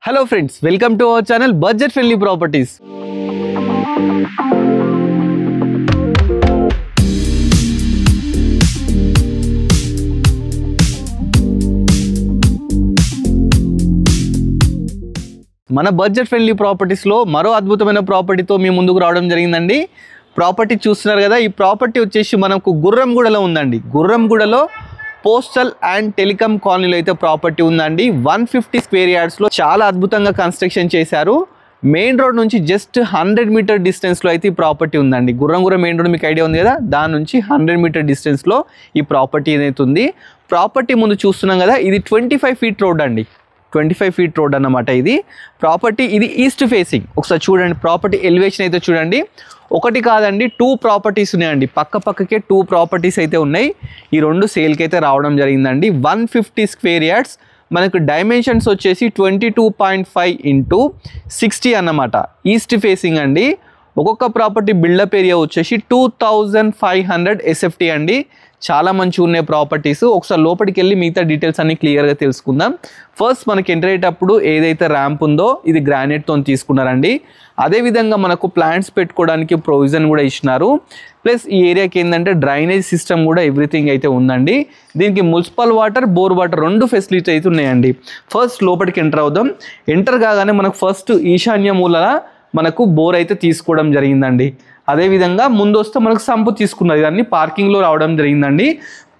Hello friends, welcome to our channel Budget Friendly Properties. మన budget friendly properties లో మరో అద్భుతమైన ప్రాపర్టీతో మీ ముందుకు రావడం జరిగిందండి. ప్రాపర్టీ చూస్తున్నారు కదా, ఈ ప్రాపర్టీ వచ్చేసి మనకు గుర్రంగూడలో ఉందండి. గుర్రంగూడలో పోస్టల్ అండ్ టెలికాం కాలనీలో అయితే ప్రాపర్టీ ఉందండి. 150 స్క్వేర్ యార్డ్స్లో చాలా అద్భుతంగా కన్స్ట్రక్షన్ చేశారు. మెయిన్ రోడ్ నుంచి జస్ట్ 100 మీటర్ డిస్టెన్స్లో అయితే ఈ ప్రాపర్టీ ఉందండి. గుర్రంగూడ మెయిన్ రోడ్ మీకు ఐడియా ఉంది కదా, దాని నుంచి 100 మీటర్ డిస్టెన్స్లో ఈ ప్రాపర్టీ అయితే ఉంది. ప్రాపర్టీ ముందు చూస్తున్నాం కదా, ఇది 25 ఫీట్ రోడ్ అండి. 25 ఫీట్ రోడ్ అన్నమాట ఇది ప్రాపర్టీ. ఇది ఈస్ట్ ఫేసింగ్. ఒకసారి చూడండి ప్రాపర్టీ ఎలివేషన్ అయితే చూడండి. ఒకటి కాదండి, 2 ప్రాపర్టీస్ ఉన్నాయండి. పక్కకే 2 ప్రాపర్టీస్ అయితే ఉన్నాయి. ఈ రెండు సేల్కి అయితే రావడం జరిగిందండి. 150 స్క్వేర్ యార్డ్స్, మనకు డైమెన్షన్స్ వచ్చేసి 22.5 ఇంటూ 60 అన్నమాట. ఈస్ట్ ఫేసింగ్ అండి. ఒక్కొక్క ప్రాపర్టీ బిల్డప్ ఏరియా వచ్చేసి 2500 SFT అండి. చాలా మంచిగా ఉన్నాయి ప్రాపర్టీస్. ఒకసారి లోపలికి వెళ్ళి మిగతా డీటెయిల్స్ అన్ని క్లియర్గా తెలుసుకుందాం. ఫస్ట్ మనకి ఎంటర్ అయ్యేటప్పుడు ఏదైతే ర్యాంప్ ఉందో ఇది గ్రానైట్తో తీసుకున్నారండి. అదేవిధంగా మనకు ప్లాంట్స్ పెట్టుకోవడానికి ప్రొవిజన్ కూడా ఇచ్చినారు. ప్లస్ ఈ ఏరియాకి ఏంటంటే డ్రైనేజ్ సిస్టమ్ కూడా ఎవ్రీథింగ్ అయితే ఉందండి. దీనికి municipal water, bore water 2 facility అయితే ఉన్నాయండి. ఫస్ట్ లోపలికి ఎంటర్ అవుదాం. ఎంటర్ కాగానే మనకు ఫస్ట్ ఈశాన్య మూలన మనకు బోర్ అయితే తీసుకోవడం జరిగిందండి. అదేవిధంగా ముందు వస్తే మనకు సంపు తీసుకున్నది, దాన్ని పార్కింగ్లో రావడం జరిగిందండి.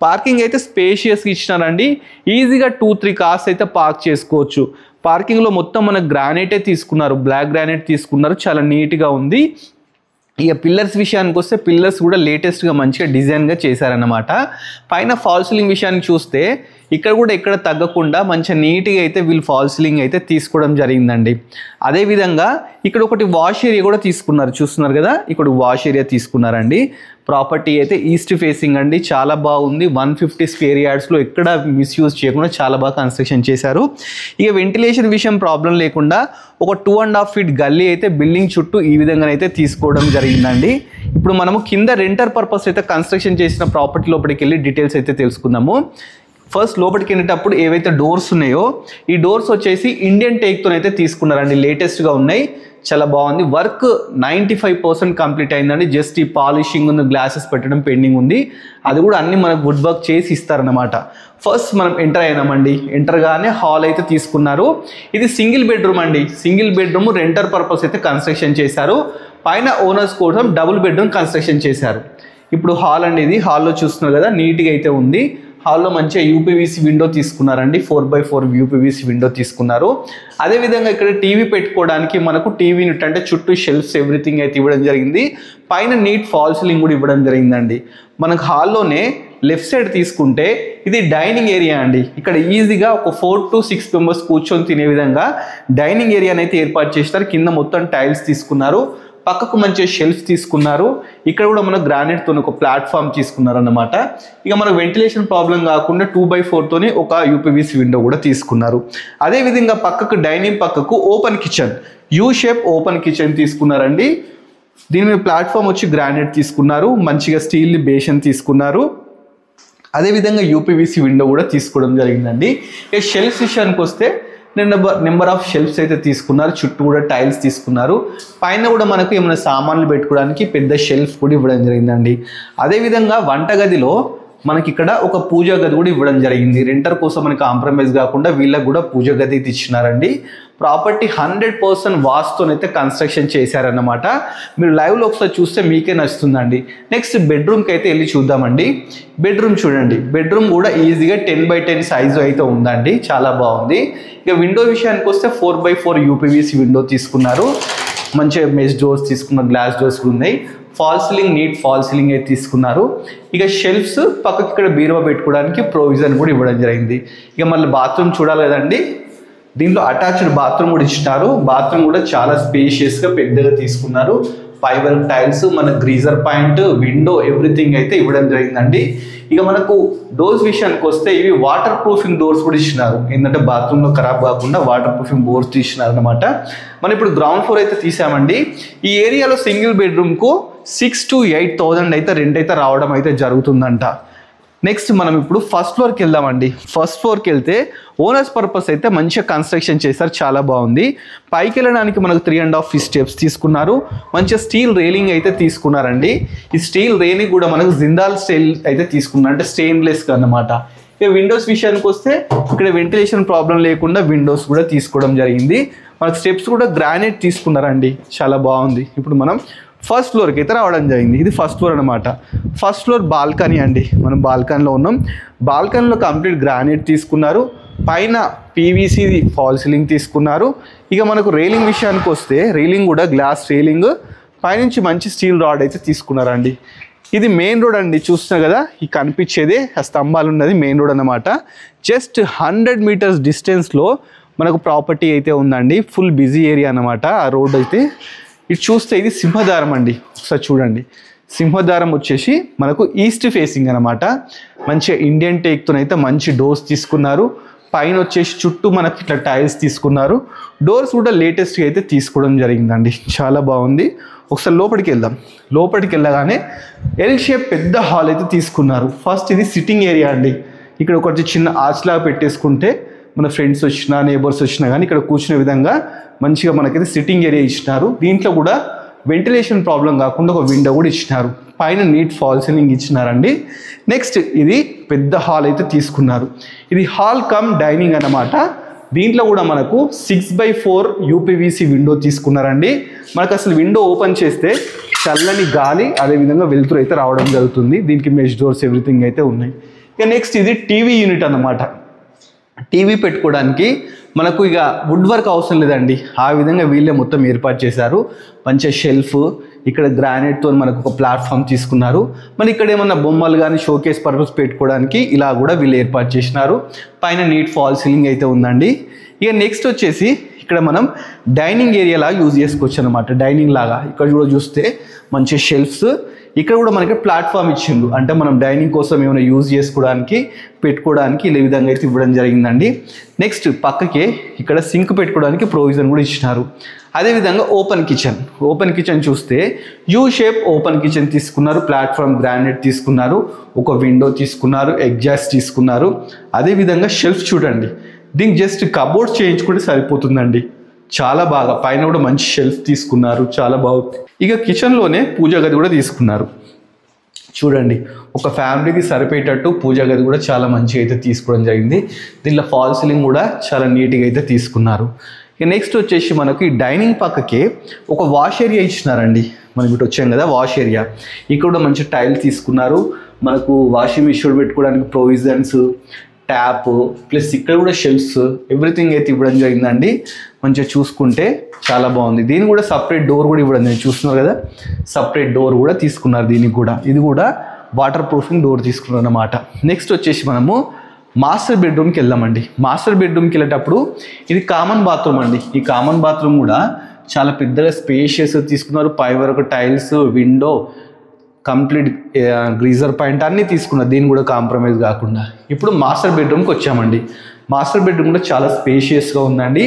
పార్కింగ్ అయితే స్పేషియస్గా ఇచ్చినారండి. ఈజీగా 2-3 కార్స్ అయితే పార్క్ చేసుకోవచ్చు. పార్కింగ్లో మొత్తం మనకు గ్రానైటే తీసుకున్నారు, బ్లాక్ గ్రానైట్ తీసుకున్నారు, చాలా నీట్గా ఉంది. ఇక పిల్లర్స్ విషయానికి వస్తే పిల్లర్స్ కూడా లేటెస్ట్గా మంచిగా డిజైన్గా చేశారన్నమాట. పైన ఫాల్ సీలింగ్ విషయానికి చూస్తే ఇక్కడ కూడా ఎక్కడ తగ్గకుండా మంచిగా నీట్గా అయితే వీళ్ళు ఫాల్ సీలింగ్ అయితే తీసుకోవడం జరిగిందండి. అదేవిధంగా ఇక్కడ ఒకటి వాష్ ఏరియా కూడా తీసుకున్నారు, చూస్తున్నారు కదా, ఇక్కడ వాష్ ఏరియా తీసుకున్నారండి. ప్రాపర్టీ అయితే ఈస్ట్ ఫేసింగ్ అండి, చాలా బాగుంది. 150 స్క్వేర్ యార్డ్స్లో ఎక్కడ మిస్యూజ్ చేయకుండా చాలా బాగా కన్స్ట్రక్షన్ చేశారు. ఇక వెంటిలేషన్ విషయం ప్రాబ్లం లేకుండా ఒక 2.5 ఫీట్ గల్లీ అయితే బిల్డింగ్ చుట్టూ ఈ విధంగా అయితే తీసుకోవడం జరిగిందండి. ఇప్పుడు మనము కింద రెంటర్ పర్పస్ అయితే కన్స్ట్రక్షన్ చేసిన ప్రాపర్టీ లోపలికి వెళ్ళి డీటెయిల్స్ అయితే తెలుసుకుందాము. ఫస్ట్ లోపలికి వెళ్ళేటప్పుడు ఏవైతే డోర్స్ ఉన్నాయో ఈ డోర్స్ వచ్చేసి ఇండియన్ టేక్తో అయితే తీసుకున్నారండి. లేటెస్ట్గా ఉన్నాయి, చాలా బాగుంది. వర్క్ 95% కంప్లీట్ అయిందండి. జస్ట్ ఈ పాలిషింగ్ ఉంది, గ్లాసెస్ పెట్టడం పెండింగ్ ఉంది. అది కూడా అన్ని మనకు వుడ్ వర్క్ చేసి ఇస్తారనమాట. ఫస్ట్ మనం ఎంటర్ అయినామండి. ఎంటర్గానే హాల్ అయితే తీసుకున్నారు. ఇది సింగిల్ బెడ్రూమ్ అండి. సింగిల్ బెడ్రూమ్ రెంటర్ పర్పస్ అయితే కన్స్ట్రక్షన్ చేశారు. పైన ఓనర్స్ కోసం డబుల్ బెడ్రూమ్ కన్స్ట్రక్షన్ చేశారు. ఇప్పుడు హాల్ అండి, ఇది హాల్లో చూస్తున్నారు కదా, నీట్గా అయితే ఉంది. హాల్లో మంచిగా యూపీవీసీ విండో తీసుకున్నారండి. 4x4 యూపీవీసీ విండో తీసుకున్నారు. అదేవిధంగా ఇక్కడ టీవీ పెట్టుకోవడానికి మనకు టీవీ యూనిట్ అంటే చుట్టూ షెల్ఫ్స్ ఎవ్రీథింగ్ అయితే ఇవ్వడం జరిగింది. పైన నీట్ ఫాల్ సీలింగ్ కూడా ఇవ్వడం జరిగిందండి. మనకు హాల్లోనే లెఫ్ట్ సైడ్ తీసుకుంటే ఇది డైనింగ్ ఏరియా అండి. ఇక్కడ ఈజీగా ఒక 4 to 6 మెంబర్స్ కూర్చొని తినే విధంగా డైనింగ్ ఏరియాని అయితే ఏర్పాటు చేస్తారు. కింద మొత్తం టైల్స్ తీసుకున్నారు, పక్కకు మంచిగా షెల్ఫ్స్ తీసుకున్నారు. ఇక్కడ కూడా మన గ్రానైట్తో ఒక ప్లాట్ఫామ్ తీసుకున్నారు అన్నమాట. ఇక మనకు వెంటిలేషన్ ప్రాబ్లం కాకుండా 2x4తోని ఒక యూపీవీసీ విండో కూడా తీసుకున్నారు. అదేవిధంగా పక్కకు డైనింగ్ పక్కకు open kitchen, U shape open kitchen తీసుకున్నారండి. దీని మీద ప్లాట్ఫామ్ వచ్చి గ్రానైట్ తీసుకున్నారు, మంచిగా స్టీల్ బేషన్ తీసుకున్నారు. అదేవిధంగా యూపీవీసీ విండో కూడా తీసుకోవడం జరిగిందండి. ఇక షెల్ఫ్స్ విషయానికి వస్తే నెంబర్ ఆఫ్ షెల్ఫ్స్ అయితే తీసుకున్నారు. చుట్టూ కూడా టైల్స్ తీసుకున్నారు. పైన కూడా మనకు ఏమైనా సామాన్లు పెట్టుకోవడానికి పెద్ద షెల్ఫ్ కూడా ఇవ్వడం జరిగిందండి. అదేవిధంగా వంటగదిలో మనకి ఇక్కడ ఒక పూజా గది కూడా ఇవ్వడం జరిగింది. రెంటర్ కోసం మనకి కాంప్రమైజ్ కాకుండా వీళ్ళకి కూడా పూజా గది అయితే ఇచ్చినారండి. ప్రాపర్టీ 100% వాస్తునైతే కన్స్ట్రక్షన్ చేశారన్నమాట. మీరు లైవ్లో ఒకసారి చూస్తే మీకే నచ్చుతుందండి. నెక్స్ట్ బెడ్రూమ్కి అయితే వెళ్ళి చూద్దామండి. బెడ్రూమ్ చూడండి, బెడ్రూమ్ కూడా ఈజీగా 10x10 సైజు అయితే ఉందండి, చాలా బాగుంది. ఇక విండో విషయానికి వస్తే 4x4 యూపీవీసీ విండో తీసుకున్నారు. మంచిగా మెష్ డోర్స్ తీసుకున్నారు, గ్లాస్ డోర్స్ ఉన్నాయి. Fall ceiling, neat fall ceiling అయితే తీసుకున్నారు. ఇక షెల్ఫ్స్ పక్కకి ఇక్కడ బీరువా పెట్టుకోవడానికి ప్రొవిజన్ కూడా ఇవ్వడం జరిగింది. ఇక మళ్ళీ బాత్రూమ్ చూడాలి కదండి, దీంట్లో అటాచ్డ్ బాత్రూమ్ కూడా ఇచ్చినారు. బాత్రూమ్ కూడా చాలా స్పేషియస్గా పెద్దగా తీసుకున్నారు. ఫైబర్ టైల్స్, మన గ్రీజర్ పాయింట్, విండో ఎవ్రీథింగ్ అయితే ఇవ్వడం జరిగిందండి. ఇక మనకు డోర్స్ విషయానికి వస్తే ఇవి వాటర్ ప్రూఫింగ్ డోర్స్ కూడా ఇచ్చినారు. ఏంటంటే బాత్రూంలో ఖరాబ్ కాకుండా వాటర్ ప్రూఫింగ్ డోర్స్ తీసినారు అనమాట. మనం ఇప్పుడు గ్రౌండ్ ఫ్లోర్ అయితే తీసామండి. ఈ ఏరియాలో సింగిల్ బెడ్రూమ్కు 6,000 to 8,000 అయితే రెంట్ అయితే రావడం అయితే జరుగుతుందంట. నెక్స్ట్ మనం ఇప్పుడు ఫస్ట్ ఫ్లోర్కి వెళ్దామండి. ఫస్ట్ ఫ్లోర్కి వెళ్తే ఓనర్స్ పర్పస్ అయితే మంచిగా కన్స్ట్రక్షన్ చేశారు, చాలా బాగుంది. పైకి వెళ్ళడానికి మనకు 3.5 feet స్టెప్స్ తీసుకున్నారు. మంచిగా స్టీల్ రైలింగ్ అయితే తీసుకున్నారండి. ఈ స్టీల్ రైలింగ్ కూడా మనకు జిందాల్ స్టైల్ అయితే తీసుకున్నారు, అంటే స్టెయిన్లెస్ అన్నమాట. ఇక విండోస్ విషయానికి వస్తే ఇక్కడ వెంటిలేషన్ ప్రాబ్లం లేకుండా విండోస్ కూడా తీసుకోవడం జరిగింది. మనకు స్టెప్స్ కూడా గ్రానైట్ తీసుకున్నారండి, చాలా బాగుంది. ఇప్పుడు మనం ఫస్ట్ ఫ్లోర్కి అయితే రావడం జరిగింది. ఇది ఫస్ట్ ఫ్లోర్ అనమాట. ఫస్ట్ ఫ్లోర్ బాల్కనీ అండి, మనం బాల్కనీలో ఉన్నాం. బాల్కనీలో కంప్లీట్ గ్రానైట్ తీసుకున్నారు. పైన పీవీసీ ఫాల్ సీలింగ్ తీసుకున్నారు. ఇక మనకు రైలింగ్ విషయానికి వస్తే రైలింగ్ కూడా గ్లాస్ రైలింగ్, పైనుంచి మంచి స్టీల్ రాడ్ అయితే తీసుకున్నారండి. ఇది మెయిన్ రోడ్ అండి, చూస్తున్నా కదా, ఈ కనిపించేదే ఆ స్తంభాలు ఉన్నది మెయిన్ రోడ్ అన్నమాట. జస్ట్ 100 meters డిస్టెన్స్లో మనకు ప్రాపర్టీ అయితే ఉందండి. ఫుల్ బిజీ ఏరియా అన్నమాట ఆ రోడ్ అయితే. ఇది చూస్తే ఇది సింహద్వారం అండి, ఒకసారి చూడండి. సింహద్వారం వచ్చేసి మనకు ఈస్ట్ ఫేసింగ్ అనమాట. మంచిగా ఇండియన్ టేక్తోనైతే మంచి డోర్స్ తీసుకున్నారు. పైన వచ్చేసి చుట్టూ మనకి ఇట్లా టైల్స్ తీసుకున్నారు. డోర్స్ కూడా లేటెస్ట్గా అయితే తీసుకోవడం జరిగిందండి, చాలా బాగుంది. ఒకసారి లోపలికి వెళ్దాం. లోపలికి వెళ్ళగానే ఎల్ షేప్ పెద్ద హాల్ అయితే తీసుకున్నారు. ఫస్ట్ ఇది సిట్టింగ్ ఏరియా అండి. ఇక్కడ ఒకటి చిన్న ఆర్చ్ లాగా పెట్టేసుకుంటే మన ఫ్రెండ్స్ వచ్చినా నేబర్స్ వచ్చినా కానీ ఇక్కడ కూర్చునే విధంగా మంచిగా మనకైతే సిట్టింగ్ ఏరియా ఇచ్చినారు. దీంట్లో కూడా వెంటిలేషన్ ప్రాబ్లం కాకుండా ఒక విండో కూడా ఇచ్చినారు. పైన నీట్ ఫాల్ సీలింగ్ ఇచ్చినారండి. నెక్స్ట్ ఇది పెద్ద హాల్ అయితే తీసుకున్నారు. ఇది హాల్ కమ్ డైనింగ్ అన్నమాట. దీంట్లో కూడా మనకు 6x4 UPVC విండో తీసుకున్నారండి. మనకు అసలు విండో ఓపెన్ చేస్తే చల్లని గాలి అదేవిధంగా వెలుతురు అయితే రావడం జరుగుతుంది. దీనికి మెష్ డోర్స్ ఎవ్రీథింగ్ అయితే ఉన్నాయి. ఇక నెక్స్ట్ ఇది టీవీ యూనిట్ అన్నమాట. టీవీ పెట్టుకోవడానికి మనకు ఇక వుడ్ వర్క్ అవసరం లేదండి, ఆ విధంగా వీళ్ళే మొత్తం ఏర్పాటు చేశారు. మంచిగా షెల్ఫ్, ఇక్కడ గ్రానైట్తో మనకు ఒక ప్లాట్ఫామ్ తీసుకున్నారు. మరి ఇక్కడ ఏమన్నా బొమ్మలు కానీ షోకేస్ పర్పస్ పెట్టుకోవడానికి ఇలా కూడా వీళ్ళు ఏర్పాటు చేసినారు. పైన నీట్ ఫాల్ సీలింగ్ అయితే ఉందండి. ఇక నెక్స్ట్ వచ్చేసి ఇక్కడ మనం డైనింగ్ ఏరియా లాగా యూజ్ చేసుకోవచ్చు అనమాట. డైనింగ్ లాగా ఇక్కడ కూడా చూస్తే మంచి షెల్ఫ్స్, ఇక్కడ కూడా మనకి ప్లాట్ఫామ్ ఇచ్చిండు, అంటే మనం డైనింగ్ కోసం ఏమైనా యూజ్ చేసుకోవడానికి పెట్టుకోవడానికి ఇలా విధంగా అయితే ఇవ్వడం జరిగిందండి. నెక్స్ట్ పక్కకే ఇక్కడ సింక్ పెట్టుకోవడానికి ప్రొవిజన్ కూడా ఇచ్చినారు. అదేవిధంగా ఓపెన్ కిచెన్ చూస్తే యూ షేప్ ఓపెన్ కిచెన్ తీసుకున్నారు. ప్లాట్ఫామ్ గ్రానైట్ తీసుకున్నారు. ఒక విండో తీసుకున్నారు. ఎగ్జాస్ట్ తీసుకున్నారు. అదేవిధంగా షెల్ఫ్ చూడండి, దీనికి జస్ట్ కబోర్డ్స్ చేయించుకుంటే సరిపోతుందండి, చాలా బాగా. పైన కూడా మంచి షెల్ఫ్ తీసుకున్నారు, చాలా బాగుంది. ఇక కిచెన్లోనే పూజా గది కూడా తీసుకున్నారు. చూడండి, ఒక ఫ్యామిలీకి సరిపోయేటట్టు పూజా గది కూడా చాలా మంచిగా అయితే తీసుకోవడం జరిగింది. దీంట్లో ఫాల్ సీలింగ్ కూడా చాలా నీట్గా అయితే తీసుకున్నారు. ఇక నెక్స్ట్ వచ్చేసి మనకి డైనింగ్ పక్కకే ఒక వాష్ ఏరియా ఇచ్చినారండి. మనం ఇటు వచ్చాం కదా వాష్ ఏరియా, ఇక్కడ కూడా మంచి టైల్ తీసుకున్నారు. మనకు వాషింగ్ మిషన్ పెట్టుకోవడానికి ప్రొవిజన్స్, ట్యాప్ ప్లస్ ఇక్కడ కూడా షెల్ఫ్స్ ఎవ్రీథింగ్ అయితే ఇవ్వడం జరిగిందండి. మంచిగా చూసుకుంటే చాలా బాగుంది. దీనికి కూడా సపరేట్ డోర్ కూడా ఇవ్వడం జరిగింది, చూస్తున్నారు కదా, సపరేట్ డోర్ కూడా తీసుకున్నారు దీనికి కూడా. ఇది కూడా వాటర్ ప్రూఫింగ్ డోర్ తీసుకున్నారు అన్నమాట. నెక్స్ట్ వచ్చేసి మనము మాస్టర్ బెడ్రూమ్కి వెళ్దామండి. మాస్టర్ బెడ్రూమ్కి వెళ్ళేటప్పుడు ఇది కామన్ బాత్రూమ్ అండి. ఈ కామన్ బాత్రూమ్ కూడా చాలా పెద్దగా స్పేషియస్ తీసుకున్నారు. పై వరకు tiles, window, complete greaser point అన్నీ తీసుకున్నారు, దీన్ని కూడా కాంప్రమైజ్ కాకుండా. ఇప్పుడు మాస్టర్ బెడ్రూమ్కి వచ్చామండి. మాస్టర్ బెడ్రూమ్ కూడా చాలా స్పేషియస్గా ఉందండి.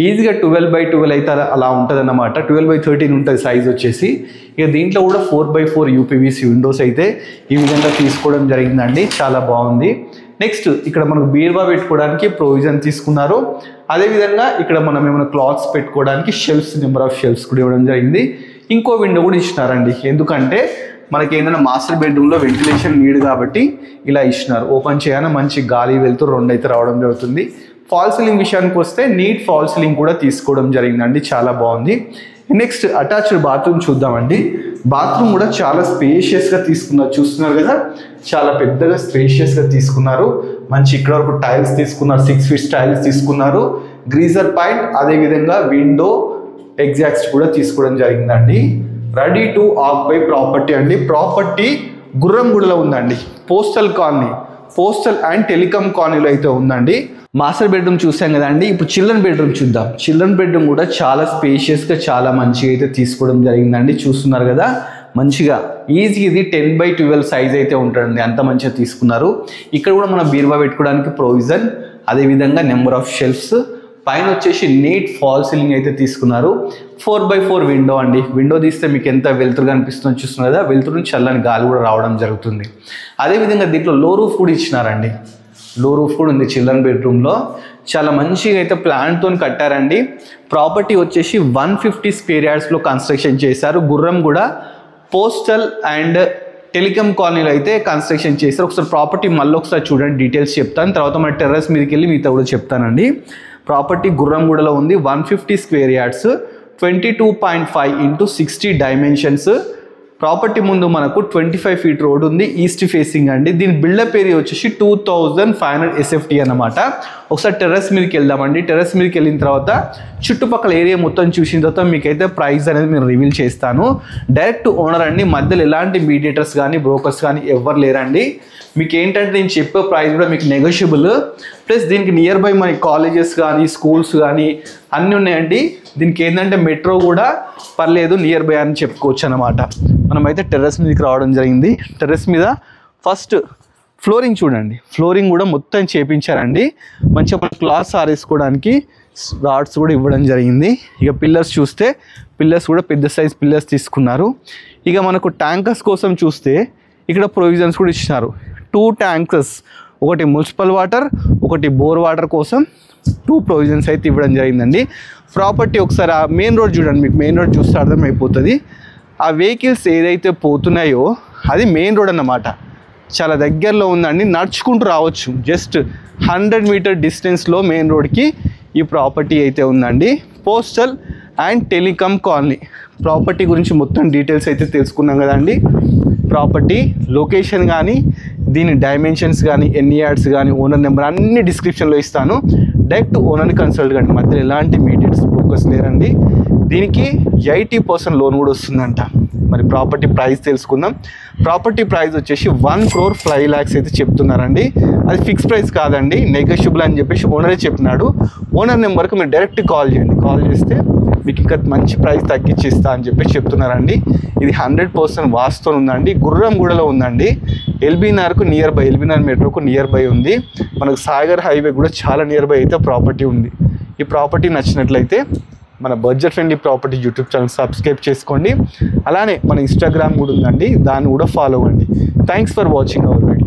ఈజీగా 12x12 అయితే అలా ఉంటుంది అన్నమాట. 12x13 ఉంటుంది సైజ్ వచ్చేసి. ఇక దీంట్లో కూడా 4x4 UPVC విండోస్ అయితే ఈ విధంగా తీసుకోవడం జరిగిందండి, చాలా బాగుంది. నెక్స్ట్ ఇక్కడ మనకు బీరువా పెట్టుకోవడానికి ప్రొవిజన్ తీసుకున్నారు. అదేవిధంగా ఇక్కడ మనం ఏమైనా క్లాత్స్ పెట్టుకోవడానికి షెల్ఫ్స్, నెంబర్ ఆఫ్ షెల్ఫ్స్ కూడా ఇవ్వడం జరిగింది. ఇంకో విండో కూడా ఇచ్చినారండి, ఎందుకంటే మనకి ఏంటంటే మాస్టర్ బెడ్రూమ్లో వెంటిలేషన్ నీడ్ కాబట్టి ఇలా ఇచ్చినారు. ఓపెన్ చేయగానే మంచి గాలి వెళ్తూ రెండు అయితే రావడం జరుగుతుంది. ఫాల్ సీలింగ్ విషయానికి వస్తే నీట్ ఫాల్ సీలింగ్ కూడా తీసుకోవడం జరిగిందండి, చాలా బాగుంది. నెక్స్ట్ అటాచ్డ్ బాత్రూమ్ చూద్దామండి. బాత్రూమ్ కూడా చాలా స్పేషియస్గా తీసుకున్నారు, చూస్తున్నారు కదా, చాలా పెద్దగా స్పేషియస్గా తీసుకున్నారు. మంచి ఇక్కడ వరకు టైల్స్ తీసుకున్నారు, 6 feet టైల్స్ తీసుకున్నారు. గ్రీజర్ పాయింట్ అదేవిధంగా విండో ఎగ్జాక్ట్స్ కూడా తీసుకోవడం జరిగిందండి. రెడీ టు ఆక్యుపై ప్రాపర్టీ అండి. ప్రాపర్టీ గుర్రంగూడలో ఉందండి. పోస్టల్ అండ్ టెలికాం కాలనీలో అయితే ఉందండి. మాస్టర్ బెడ్రూమ్ చూసాం కదండి. ఇప్పుడు చిల్డ్రన్ బెడ్రూమ్ చూద్దాం. చిల్డ్రన్ బెడ్రూమ్ కూడా చాలా స్పేషియస్గా చాలా మంచిగా అయితే తీసుకోవడం జరిగిందండి, చూస్తున్నారు కదా. మంచిగా ఈజీగా ఇది 10x12 సైజ్ అయితే ఉంటుందండి, అంత మంచిగా తీసుకున్నారు. ఇక్కడ కూడా మనం బీరువా పెట్టుకోవడానికి ప్రొవిజన్, అదేవిధంగా నెంబర్ ఆఫ్ షెల్ఫ్స్, పైన వచ్చేసి నీట్ ఫాల్ సీలింగ్ అయితే తీసుకున్నారు. 4x4 విండో అండి. విండో తీస్తే మీకు ఎంత వెలుతురు కనిపిస్తుందో చూస్తున్నారు కదా, వెలుతురు నుంచి చల్లని గాలి కూడా రావడం జరుగుతుంది. అదేవిధంగా దీంట్లో లో రూఫ్ కూడా ఇచ్చినారండి. లో రూఫ్ కూడా ఉంది చిల్డ్రన్ బెడ్రూమ్లో. చాలా మంచిగా అయితే ప్లాన్తో కట్టారండి. ప్రాపర్టీ వచ్చేసి 150 స్క్వేర్ యార్డ్స్లో కన్స్ట్రక్షన్ చేశారు. గుర్రం కూడా పోస్టల్ అండ్ టెలికామ్ కాలనీలో అయితే కన్స్ట్రక్షన్ చేశారు. ఒకసారి ప్రాపర్టీ మళ్ళీ ఒకసారి చూడండి, డీటెయిల్స్ చెప్తాను. తర్వాత మన టెర్రస్ మీదకి వెళ్ళి మిగతా కూడా చెప్తానండి. ప్రాపర్టీ గుర్రంగూడలో ఉంది. 150 స్క్వేర్ యార్డ్స్, 22.5 × 60 డైమెన్షన్స్. ప్రాపర్టీ ముందు మనకు 25 ఫీట్ రోడ్ ఉంది, ఈస్ట్ ఫేసింగ్ అండి. దీని బిల్డప్ ఏరియా వచ్చేసి 2500 SFT అన్నమాట. ఒకసారి టెర్రస్ మీదకి వెళ్దామండి. టెర్రస్ మీదకి వెళ్ళిన తర్వాత చుట్టుపక్కల ఏరియా మొత్తం చూసిన తర్వాత మీకైతే ప్రైస్ అనేది నేను రివీల్ చేస్తాను. డైరెక్ట్ ఓనర్ అండి, మధ్యలో ఎలాంటి మీడియేటర్స్ కానీ బ్రోకర్స్ కానీ ఎవరు లేరండి. మీకు ఏంటంటే నేను చెప్పే ప్రైస్ కూడా మీకు నెగోషియబుల్. ప్లస్ దీనికి నియర్ బై మన కాలేజెస్ కానీ స్కూల్స్ కానీ అన్నీ ఉన్నాయండి. దీనికి ఏంటంటే మెట్రో కూడా పర్లేదు, నియర్ బై అని చెప్పుకోవచ్చు అన్నమాట. మనమైతే టెర్రస్ మీదకి రావడం జరిగింది. టెర్రస్ మీద ఫస్ట్ ఫ్లోరింగ్ చూడండి, ఫ్లోరింగ్ కూడా మొత్తం చేపించారండి. మంచిగా మన క్లాత్స్ ఆరేసుకోవడానికి రాడ్స్ కూడా ఇవ్వడం జరిగింది. ఇక పిల్లర్స్ చూస్తే పిల్లర్స్ కూడా పెద్ద సైజ్ పిల్లర్స్ తీసుకున్నారు. ఇక మనకు ట్యాంకర్స్ కోసం చూస్తే ఇక్కడ ప్రొవిజన్స్ కూడా ఇచ్చినారు. 2 ట్యాంకర్స్, ఒకటి మున్సిపల్ వాటర్, ఒకటి బోర్ వాటర్ కోసం 2 ప్రొవిజన్స్ అయితే ఇవ్వడం జరిగిందండి. ప్రాపర్టీ ఒకసారి ఆ మెయిన్ రోడ్ చూడండి, మీకు మెయిన్ రోడ్ చూస్తే అర్థమైపోతుంది. ఆ వెహికల్స్ ఏదైతే పోతున్నాయో అది మెయిన్ రోడ్ అన్నమాట. చాలా దగ్గరలో ఉందండి, నడుచుకుంటూ రావచ్చు. జస్ట్ 100 మీటర్ డిస్టెన్స్లో మెయిన్ రోడ్కి ఈ ప్రాపర్టీ అయితే ఉందండి. Postal and telecom colony. Property గురించి మొత్తం డీటెయిల్స్ అయితే తెలుసుకున్నాం కదండి. ప్రాపర్టీ లొకేషన్ కానీ దీని డైమెన్షన్స్ కానీ ఎన్ని యార్డ్స్ కానీ ఓనర్ నెంబర్ అన్ని డిస్క్రిప్షన్లో ఇస్తాను. డైరెక్ట్ ఓనర్ని కన్సల్ట్ కండి, మధ్యలో ఎలాంటి మీడియేటర్స్ బ్రోకర్స్ లేరండి. దీనికి 80% లోన్ కూడా వస్తుందంట. మరి ప్రాపర్టీ ప్రైస్ తెలుసుకుందాం. ప్రాపర్టీ ప్రైస్ వచ్చేసి 1,05,00,000 అయితే చెప్తున్నారండి. అది ఫిక్స్ ప్రైస్ కాదండి, నెగోషియబుల్ అని చెప్పేసి ఓనరే చెప్పినాడు. ఓనర్ నెంబర్కి మీరు డైరెక్ట్ కాల్ చేయండి. కాల్ చేస్తే మీకు ఇంకా మంచి ప్రైస్ తగ్గించిస్తా అని చెప్పేసి చెప్తున్నారండి. ఇది 100% వాస్తవం ఉందండి. గుర్రంగూడలో ఉందండి. ఎల్బీ నగర్కు నియర్ బై, ఎల్బీ నగర్ మెట్రోకు నియర్ బై ఉంది. మనకు సాగర్ హైవే కూడా చాలా నియర్ బై అయితే ప్రాపర్టీ ఉంది. ఈ ప్రాపర్టీ నచ్చినట్లయితే మన budget friendly property YouTube channel subscribe చేసుకోండి. అలానే మన ఇన్స్టాగ్రామ్ కూడా ఉందండి, దాన్ని కూడా ఫాలో అవ్వండి. Thanks for watching our video.